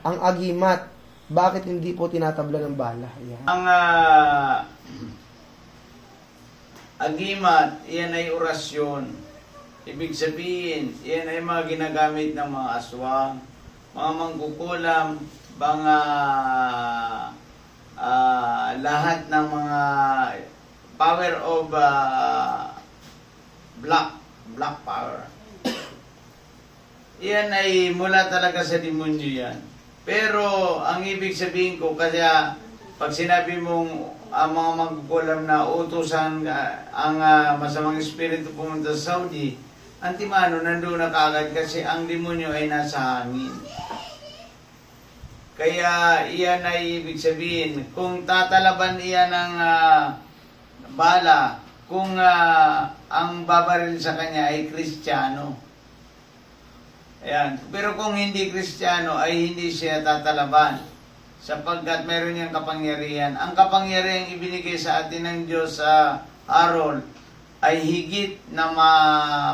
Ang agimat, bakit hindi po tinatabla ng bala? Ayan. Ang agimat, yan ay orasyon. Ibig sabihin, yan ay mga ginagamit ng mga aswang, mga mangkukulam, mga lahat ng mga power of black power. Yan ay mula talaga sa demonyo yan. Pero ang ibig sabihin ko, kaya pag sinabi mong ang mga magkukulam na utusan ang masamang espiritu pumunta sa Saudi, antimano, nandun na kaagad kasi ang demonyo ay nasa hangin. Kaya iyan ay ibig sabihin, kung tatalaban iyan ng bala, kung ang babaril sa kanya ay Kristiyano. Ayan. Pero kung hindi Kristiyano ay hindi siya tatalaban sapagkat meron niyang kapangyarihan. Ang kapangyarihan ibinigay sa atin ng Diyos sa Harold ay higit na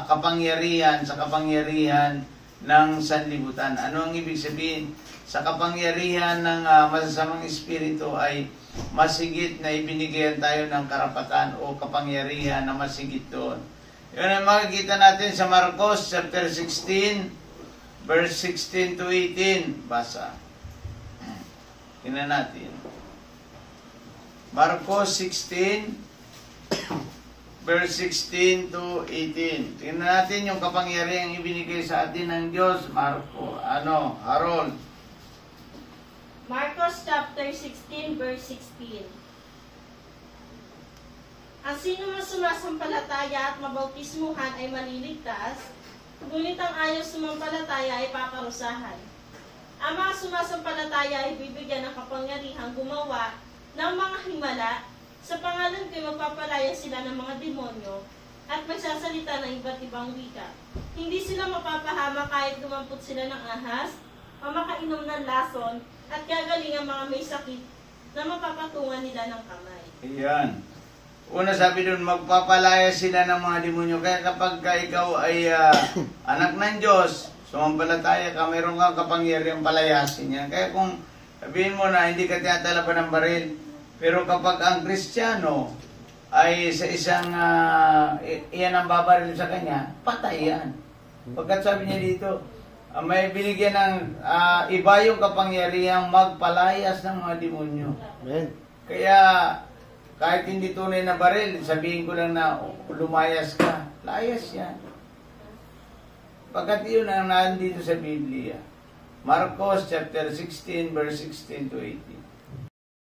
kapangyarihan sa kapangyarihan ng sanlibutan. Ano ang ibig sabihin? Sa kapangyarihan ng masasamang espiritu ay masigit na ibinigyan tayo ng karapatan o kapangyarihan na masigit doon. Yun ang makikita natin sa Marcos chapter 16, verse 16 to 18. Basa. Tingnan natin. Marcos 16, verse 16 to 18. Tingnan natin yung kapangyarihang ibinigay sa atin ng Diyos. Harold. Marcos chapter 16, verse 16. Ang sino man sumasampalataya at mabautismuhan ay maliligtas, ngunit ang ayaw sumampalataya ay paparusahan. Ang mga sumasampalataya ay bibigyan ng kapangyarihang gumawa ng mga himala, sa pangalan ko'y magpapalaya sila ng mga demonyo at magsasalita ng iba't ibang wika. Hindi sila mapapahama kahit dumampot sila ng ahas, o makainom ng lason, at gagaling ang mga may sakit na mapapatungan nila ng kamay. Ayan. Una sabi doon, magpapalaya sila ng mga demonyo. Kaya kapag ikaw ay anak ng Diyos, sumampalataya ka, mayroon kang kapangyarihang palayasin yan. Kaya kung sabihin mo na hindi ka tinatalaban ng baril, pero kapag ang Kristiyano ay sa isang iyan ang babaril sa kanya, patay yan. Pagkat sabi niya dito, may binigyan ng iba yung kapangyarihang magpalayas ng mga demonyo. Amen. Kaya kahit hindi tunay na baril, sabihin ko lang na lumayas ka, layas yan. Pagkat yun ang nandito sa Biblia. Marcos chapter 16, verse 16 to 18.